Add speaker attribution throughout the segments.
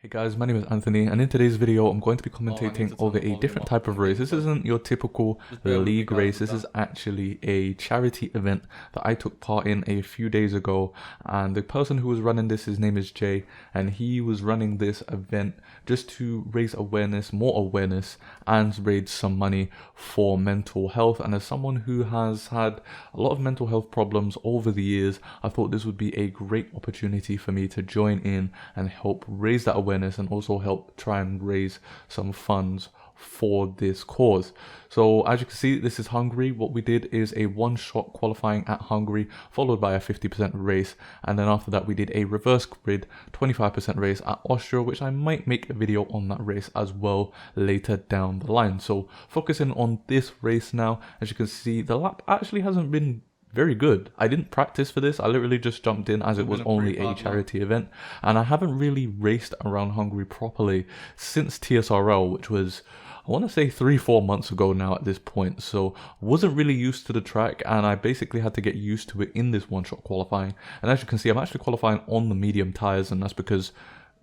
Speaker 1: Hey guys, my name is Anthony, and in today's video I'm going to be commentating over a different type of race. This isn't your typical league race, this is actually a charity event that I took part in a few days ago, and the person who was running this, his name is Jay, and he was running this event just to raise awareness, more awareness, and raise some money for mental health. And as someone who has had a lot of mental health problems over the years, I thought this would be a great opportunity for me to join in and help raise that awareness and also help try and raise some funds for this cause. So as you can see, this is Hungary. What we did is a one-shot qualifying at Hungary followed by a 50% race, and then after that we did a reverse grid 25% race at Austria, which I might make a video on that race as well later down the line. So focusing on this race now, as you can see, the lap actually hasn't been very good. I didn't practice for this. I literally just jumped in as it was only a charity event, and I haven't really raced around Hungary properly since TSRL, which was, I want to say 3-4 months ago now at this point. So wasn't really used to the track, and I basically had to get used to it in this one-shot qualifying. And as you can see, I'm actually qualifying on the medium tires, and that's because,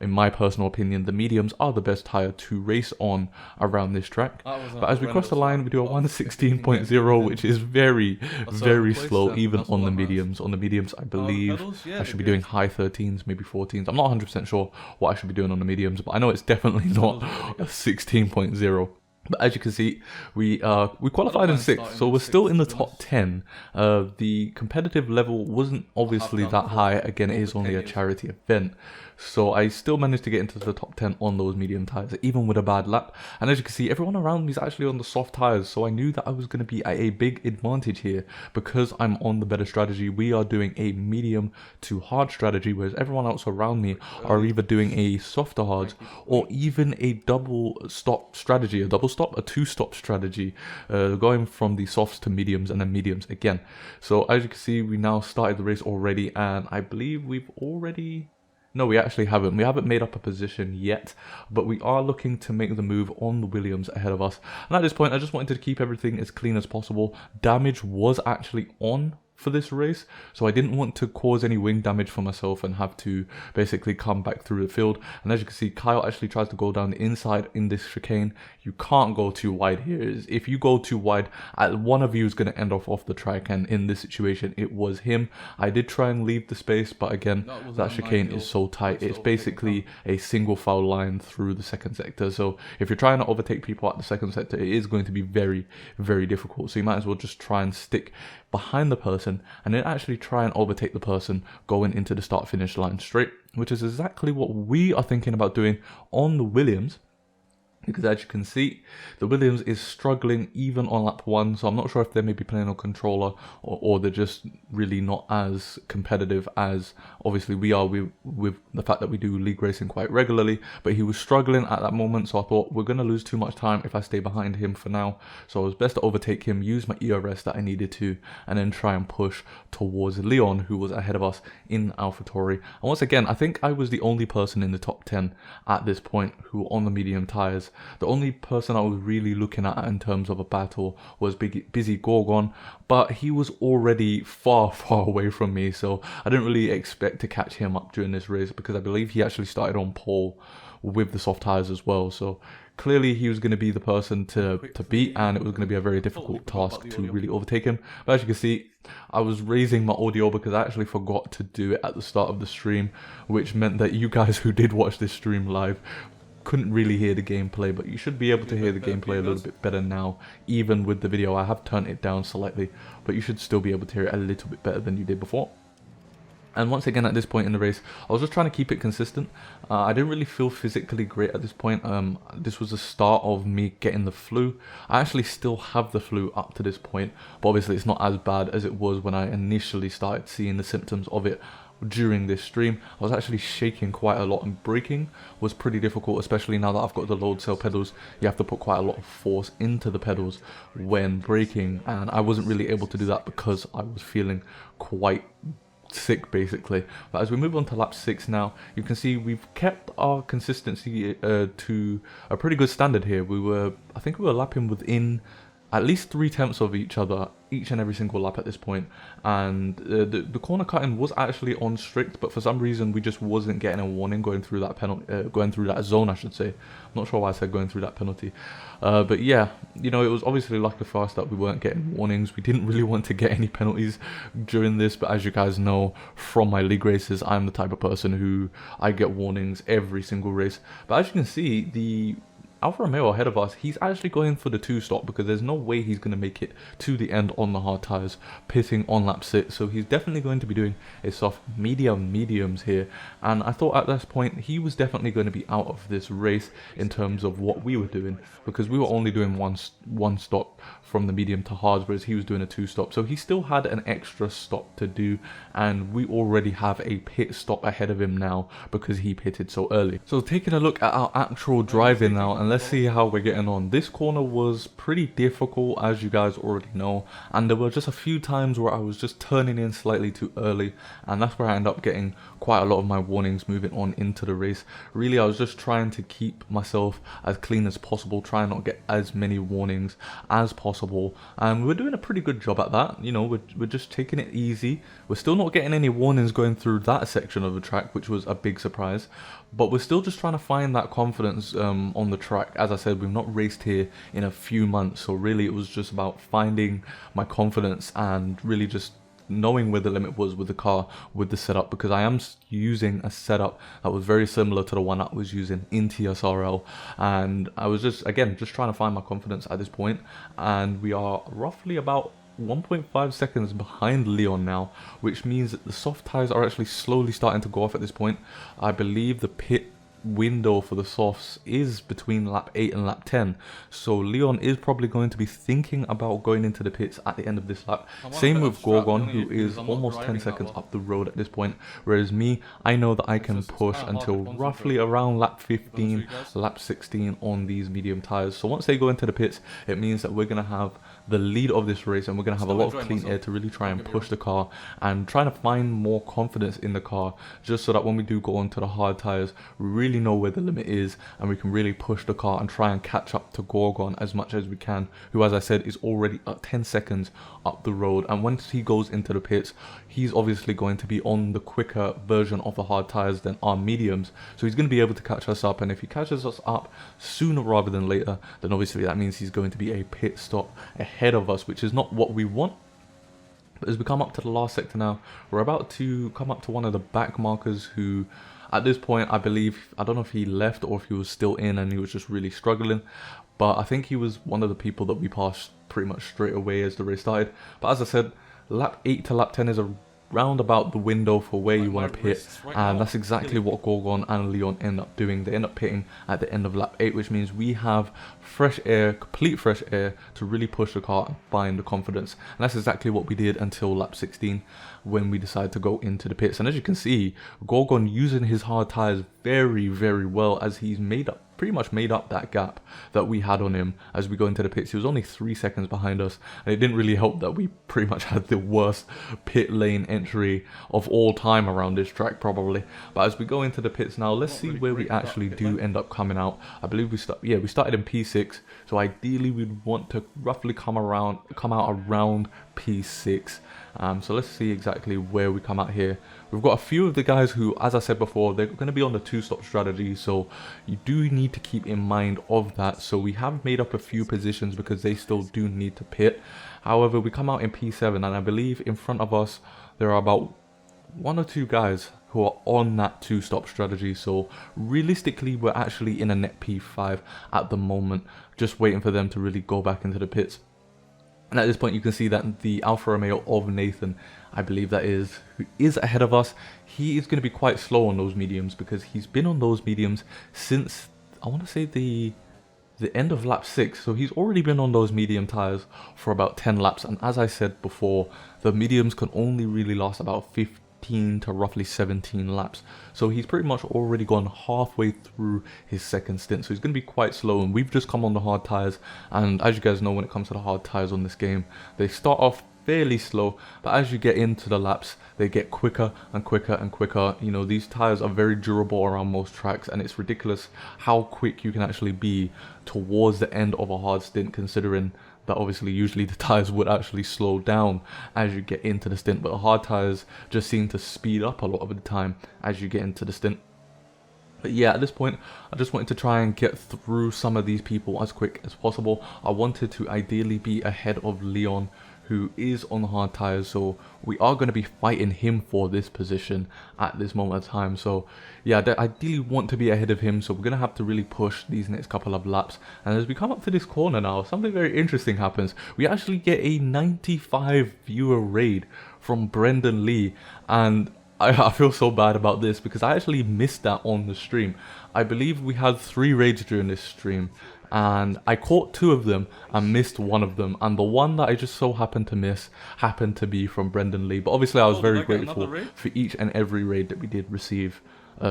Speaker 1: in my personal opinion, the mediums are the best tire to race on around this track. But as we cross the line, we do a 1:16.0, which is very slow, even on the mediums. On the mediums, I believe I should be doing high 13s, maybe 14s. I'm not 100% sure what I should be doing on the mediums, but I know it's definitely not a 16.0. But as you can see, we qualified in 6th, so we're still in the top 10. The competitive level wasn't obviously that high. Again, it is only a charity event, so I still managed to get into the top 10 on those medium tires, even with a bad lap. And as you can see, everyone around me is actually on the soft tires, so I knew that I was going to be at a big advantage here because I'm on the better strategy. We are doing a medium to hard strategy, whereas everyone else around me are either doing a softer hards or even a double stop strategy, a two-stop strategy, going from the softs to mediums and then mediums again. So as you can see, we now started the race already, and I believe we've already... No, we actually haven't. We haven't made up a position yet, but we are looking to make the move on the Williams ahead of us. And at this point, I just wanted to keep everything as clean as possible. Damage was actually on for this race, so I didn't want to cause any wing damage for myself and have to basically come back through the field. And as you can see, Kyle actually tries to go down the inside in this chicane. You can't go too wide here. If you go too wide, one of you is going to end off the track, and in this situation it was him. I did try and leave the space, but again, that chicane is so tight. It's basically a single foul line through the second sector, so if you're trying to overtake people at the second sector, it is going to be very difficult. So you might as well just try and stick behind the person and then actually try and overtake the person going into the start finish line straight, which is exactly what we are thinking about doing on the Williams. Because as you can see, the Williams is struggling even on lap 1, so I'm not sure if they're maybe playing on controller or they're just really not as competitive as obviously we are with the fact that we do league racing quite regularly. But he was struggling at that moment, so I thought we're going to lose too much time if I stay behind him for now. So it was best to overtake him, use my ERS that I needed to, and then try and push towards Leon, who was ahead of us in AlphaTauri. And once again, I think I was the only person in the top 10 at this point who on the medium tires. The only person I was really looking at in terms of a battle was Busy Gorgon, but he was already far away from me, so I didn't really expect to catch him up during this race because I believe he actually started on pole with the soft tires as well. So clearly he was going to be the person to beat, and it was going to be a very difficult task to really overtake him. But as you can see, I was raising my audio because I actually forgot to do it at the start of the stream, which meant that you guys who did watch this stream live couldn't really hear the gameplay, but you should be able to hear the gameplay a little bit better now. Even with the video, I have turned it down slightly, but you should still be able to hear it a little bit better than you did before. And once again, at this point in the race, I was just trying to keep it consistent. I didn't really feel physically great at this point. This was the start of me getting the flu. I actually still have the flu up to this point, but obviously it's not as bad as it was when I initially started seeing the symptoms of it during this stream. I was actually shaking quite a lot, and braking was pretty difficult, especially now that I've got the load cell pedals. You have to put quite a lot of force into the pedals when braking, and I wasn't really able to do that because I was feeling quite sick basically. But as we move on to lap 6 now, you can see we've kept our consistency to a pretty good standard here. I think we were lapping within at least 3/10 of each other each and every single lap at this point. And the corner cutting was actually on strict, but for some reason we just wasn't getting a warning going through that penalty, going through that zone, I should say. I'm not sure why I said going through that penalty, but yeah, you know, it was obviously lucky for us that we weren't getting warnings. We didn't really want to get any penalties during this, but as you guys know from my league races, I'm the type of person who I get warnings every single race. But as you can see, the Alfa Romeo ahead of us, he's actually going for the 2-stop because there's no way he's going to make it to the end on the hard tyres, pitting on lap 6. So he's definitely going to be doing a soft mediums here. And I thought at this point he was definitely going to be out of this race in terms of what we were doing, because we were only doing one stop from the medium to hards, whereas he was doing a 2-stop. So he still had an extra stop to do, and we already have a pit stop ahead of him now because he pitted so early. So taking a look at our actual driving now, and let's see how we're getting on. This corner was pretty difficult, as you guys already know, and there were just a few times where I was just turning in slightly too early, and that's where I ended up getting quite a lot of my warnings moving on into the race. Really, I was just trying to keep myself as clean as possible, trying not to get as many warnings as possible, and we're doing a pretty good job at that. You know, we're just taking it easy. We're still not getting any warnings going through that section of the track, which was a big surprise, but we're still just trying to find that confidence on the track. As I said, we've not raced here in a few months, so really it was just about finding my confidence and really just knowing where the limit was with the car, with the setup, because I am using a setup that was very similar to the one I was using in TSRL, and I was just trying to find my confidence at this point. And we are roughly about 1.5 seconds behind Leon now, which means that the soft tires are actually slowly starting to go off at this point. I believe the pit window for the softs is between lap 8 and lap 10, so Leon is probably going to be thinking about going into the pits at the end of this lap. Same with Gorgon, who is almost 10 seconds up the road at this point, whereas me, I know that I can push until roughly around lap 15, lap 16 on these medium tires. So once they go into the pits, it means that we're going to have the lead of this race, and we're going to have a lot of clean air to really try and push the car and trying to find more confidence in the car, just so that when we do go onto the hard tires, we really know where the limit is and we can really push the car and try and catch up to Gorgon as much as we can, who, as I said, is already at 10 seconds up the road. And once he goes into the pits, he's obviously going to be on the quicker version of the hard tires than our mediums, so he's going to be able to catch us up. And if he catches us up sooner rather than later, then obviously that means he's going to be a pit stop ahead of us, which is not what we want. But as we come up to the last sector now, we're about to come up to one of the back markers who, at this point, I believe, I don't know if he left or if he was still in and he was just really struggling, but I think he was one of the people that we passed pretty much straight away as the race started. But as I said, lap 8 to lap 10 is around about the window for where you want to pit, and that's exactly what Gorgon and Leon end up doing. They end up pitting at the end of lap 8, which means we have fresh air, complete fresh air, to really push the car and find the confidence. And that's exactly what we did until lap 16, when we decided to go into the pits. And as you can see, Gorgon using his hard tires very, very well, as he's pretty much made up that gap that we had on him as we go into the pits. He was only 3 seconds behind us, and it didn't really help that we pretty much had the worst pit lane entry of all time around this track probably. But as we go into the pits now, let's see where we actually do end up coming out. I believe we started in P6, so ideally we'd want to roughly come out around P6. So let's see exactly where we come out here. We've got a few of the guys who, as I said before, they're going to be on the 2-stop strategy, so you do need to keep in mind of that. So we have made up a few positions because they still do need to pit. However, we come out in P7, and I believe in front of us there are about 1 or 2 guys who are on that 2-stop strategy. So realistically, we're actually in a net P5 at the moment, just waiting for them to really go back into the pits. And at this point, you can see that the Alfa Romeo of Nathan, I believe that is, who is ahead of us, he is going to be quite slow on those mediums because he's been on those mediums since, I want to say, the end of lap 6. So he's already been on those medium tires for about 10 laps. And as I said before, the mediums can only really last about 15 to roughly 17 laps, so he's pretty much already gone halfway through his second stint, so he's going to be quite slow. And we've just come on the hard tires, and as you guys know, when it comes to the hard tires on this game, they start off fairly slow, but as you get into the laps, they get quicker and quicker and quicker. You know, these tires are very durable around most tracks, and it's ridiculous how quick you can actually be towards the end of a hard stint, considering that obviously usually the tires would actually slow down as you get into the stint, but hard tires just seem to speed up a lot of the time as you get into the stint. But yeah, at this point, I just wanted to try and get through some of these people as quick as possible. I wanted to ideally be ahead of Leon, who is on hard tires, so we are going to be fighting him for this position at this moment of time. So yeah, I ideally want to be ahead of him, so we're going to have to really push these next couple of laps. And as we come up to this corner now, something very interesting happens. We actually get a 95 viewer raid from Brendan Lee, and I feel so bad about this because I actually missed that on the stream. I believe we had 3 raids during this stream, and I caught 2 of them and missed 1 of them, and the one that I just so happened to miss happened to be from Brendan Lee. But obviously I was very grateful for each and every raid that we did receive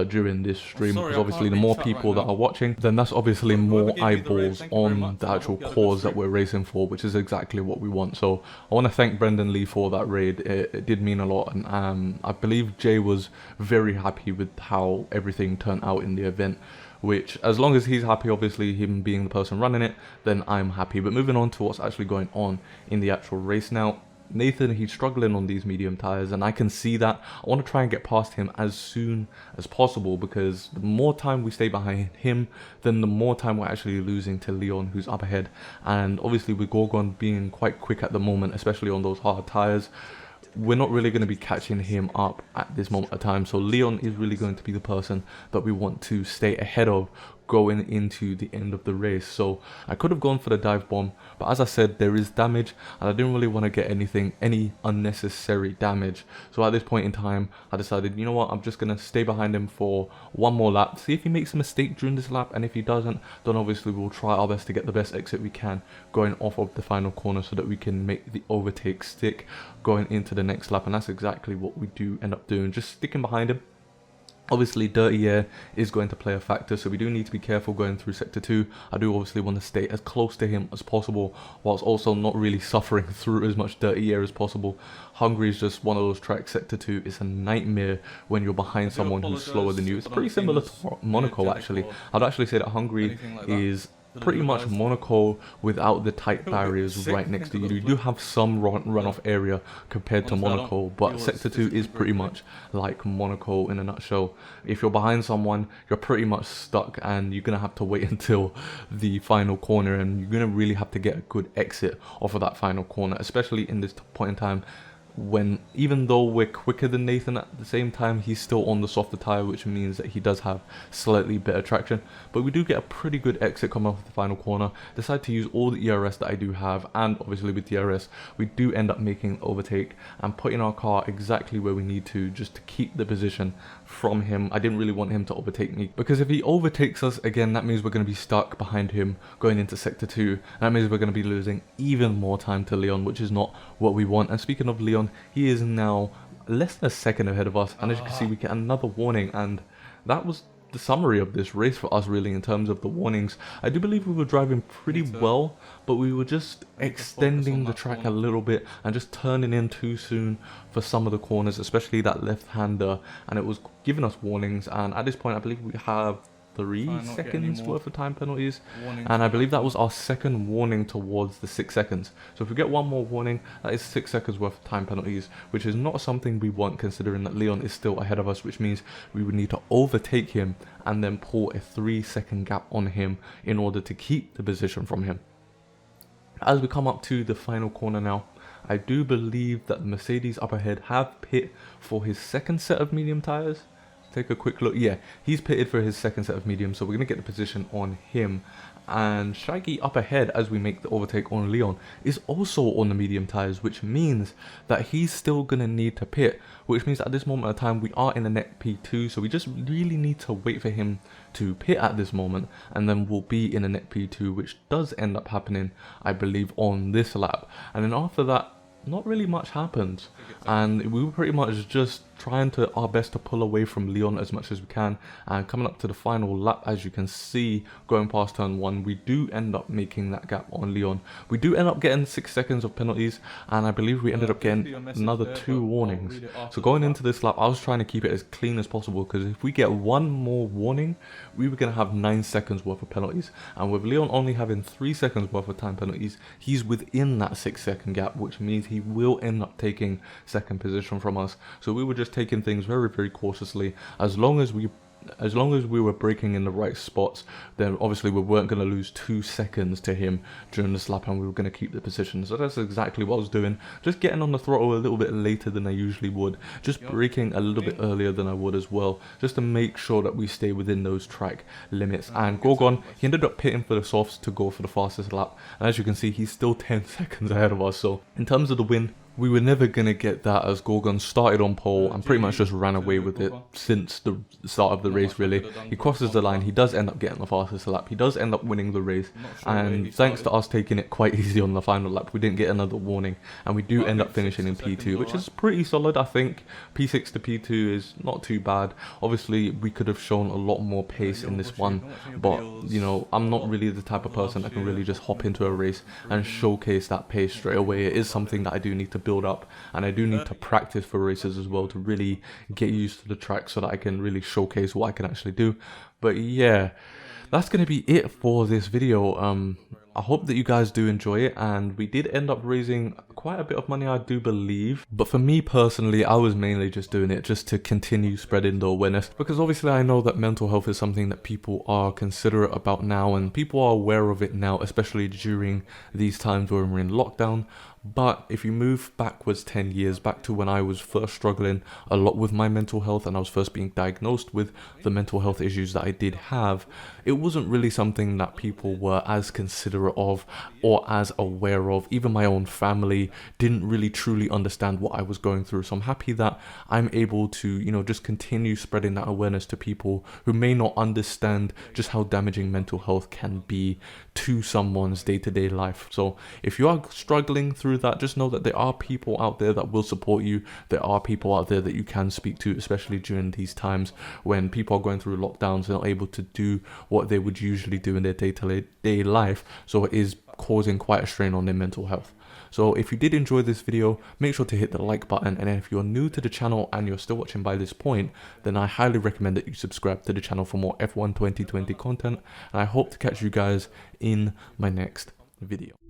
Speaker 1: during this stream, because obviously the more people that are watching, then that's obviously more eyeballs on the actual cause that we're racing for, which is exactly what we want. So I want to thank Brendan Lee for that raid. It did mean a lot, and I believe Jay was very happy with how everything turned out in the event, which, as long as he's happy, obviously him being the person running it, then I'm happy. But moving on to what's actually going on in the actual race now, Nathan, he's struggling on these medium tires, and I can see that. I want to try and get past him as soon as possible, because the more time we stay behind him, then the more time we're actually losing to Leon, who's up ahead. And obviously with Gorgon being quite quick at the moment, especially on those hard tires, we're not really going to be catching him up at this moment of time. So Leon is really going to be the person that we want to stay ahead of going into the end of the race. So I could have gone for the dive bomb, but as I said, there is damage, and I didn't really want to get any unnecessary damage. So at this point in time, I decided, you know what, I'm just going to stay behind him for 1 more lap, see if he makes a mistake during this lap, and if he doesn't, then obviously we'll try our best to get the best exit we can going off of the final corner, so that we can make the overtake stick going into the next lap. And that's exactly what we do end up doing, just sticking behind him. Obviously dirty air is going to play a factor, so we do need to be careful going through sector 2. I do obviously want to stay as close to him as possible, whilst also not really suffering through as much dirty air as possible. Hungary is just one of those tracks. Sector 2 is a nightmare when you're behind someone who's slower than you. It's pretty similar to Monaco actually. I'd actually say that Hungary is pretty much Monaco without the tight barriers right next to you. You do have some runoff area compared to Monaco, but sector 2 is pretty much like Monaco in a nutshell. If you're behind someone, you're pretty much stuck, and you're gonna have to wait until the final corner, and you're gonna really have to get a good exit off of that final corner, especially in this point in time, when even though we're quicker than Nathan, at the same time he's still on the softer tire, which means that he does have slightly better traction. But we do get a pretty good exit coming off the final corner. Decide to use all the ERS that I do have, and obviously with the ERS we do end up making overtake and putting our car exactly where we need to, just to keep the position from him. I didn't really want him to overtake me, because if he overtakes us again, that means we're going to be stuck behind him going into sector 2, and that means we're going to be losing even more time to Leon, which is not what we want. And speaking of Leon, he is now less than a second ahead of us, and as you can see we get another warning, and that was the summary of this race for us really in terms of the warnings. I do believe we were driving pretty well, but we were just extending the track a little bit and just turning in too soon for some of the corners, especially that left-hander, and it was giving us warnings. And at this point I believe we have 3 seconds worth of time penalties, and I believe that was our second warning towards the 6 seconds. So if we get one more warning, that is 6 seconds worth of time penalties, which is not something we want, considering that Leon is still ahead of us, which means we would need to overtake him and then pull a 3-second gap on him in order to keep the position from him. As we come up to the final corner now, I do believe that the Mercedes up ahead have pit for his second set of medium tires. Take a quick look. Yeah, he's pitted for his second set of medium, so we're going to get the position on him. And Shaggy up ahead, as we make the overtake on Leon, is also on the medium tires, which means that he's still going to need to pit, which means at this moment of time we are in the net P2, so we just really need to wait for him to pit at this moment, and then we'll be in the net P2, which does end up happening, I believe, on this lap. And then after that, not really much happened, and we were pretty much just trying to our best to pull away from Leon as much as we can. And coming up to the final lap, as you can see, going past turn 1, we do end up making that gap on Leon. We do end up getting 6 seconds of penalties, and I believe we ended up getting another 2 warnings. So going into this lap, I was trying to keep it as clean as possible, because if we get one more warning, we were going to have 9 seconds worth of penalties. And with Leon only having 3 seconds worth of time penalties, he's within that 6-second gap, which means he will end up taking second position from us. So we were just taking things very, very cautiously. As long as we were braking in the right spots, then obviously we weren't going to lose 2 seconds to him during this lap, and we were going to keep the position. So that's exactly what I was doing, just getting on the throttle a little bit later than I usually would, just braking a little bit earlier than I would as well, just to make sure that we stay within those track limits. And Gorgon, he ended up pitting for the softs to go for the fastest lap, and as you can see, he's still 10 seconds ahead of us. So in terms of the win, we were never going to get that, as Gorgon started on pole and pretty much just ran away with it since the start of the race, really. He crosses the line, he does end up getting the fastest lap, he does end up winning the race, and thanks to us taking it quite easy on the final lap, we didn't get another warning, and we do end up finishing in P2, which is pretty solid, I think. P6 to P2 is not too bad. Obviously, we could have shown a lot more pace in this one, but, you know, I'm not really the type of person that can really just hop into a race and showcase that pace straight away. It is something that I do need to build up, and I do need to practice for races as well to really get used to the track so that I can really showcase what I can actually do. But yeah, that's going to be it for this video. I hope that you guys do enjoy it, and we did end up raising quite a bit of money, I do believe. But for me personally, I was mainly just doing it just to continue spreading the awareness, because obviously I know that mental health is something that people are considerate about now, and people are aware of it now, especially during these times when we're in lockdown. But if you move backwards 10 years, back to when I was first struggling a lot with my mental health and I was first being diagnosed with the mental health issues that I did have, it wasn't really something that people were as considerate of or as aware of. Even my own family didn't really truly understand what I was going through. So I'm happy that I'm able to, you know, just continue spreading that awareness to people who may not understand just how damaging mental health can be to someone's day-to-day life. So if you are struggling through that, just know that there are people out there that will support you. There are people out there that you can speak to, especially during these times when people are going through lockdowns and not able to do what they would usually do in their day-to-day life. So it is causing quite a strain on their mental health. So if you did enjoy this video, make sure to hit the like button, and if you're new to the channel and you're still watching by this point, then I highly recommend that you subscribe to the channel for more F1 2020 content, and I hope to catch you guys in my next video.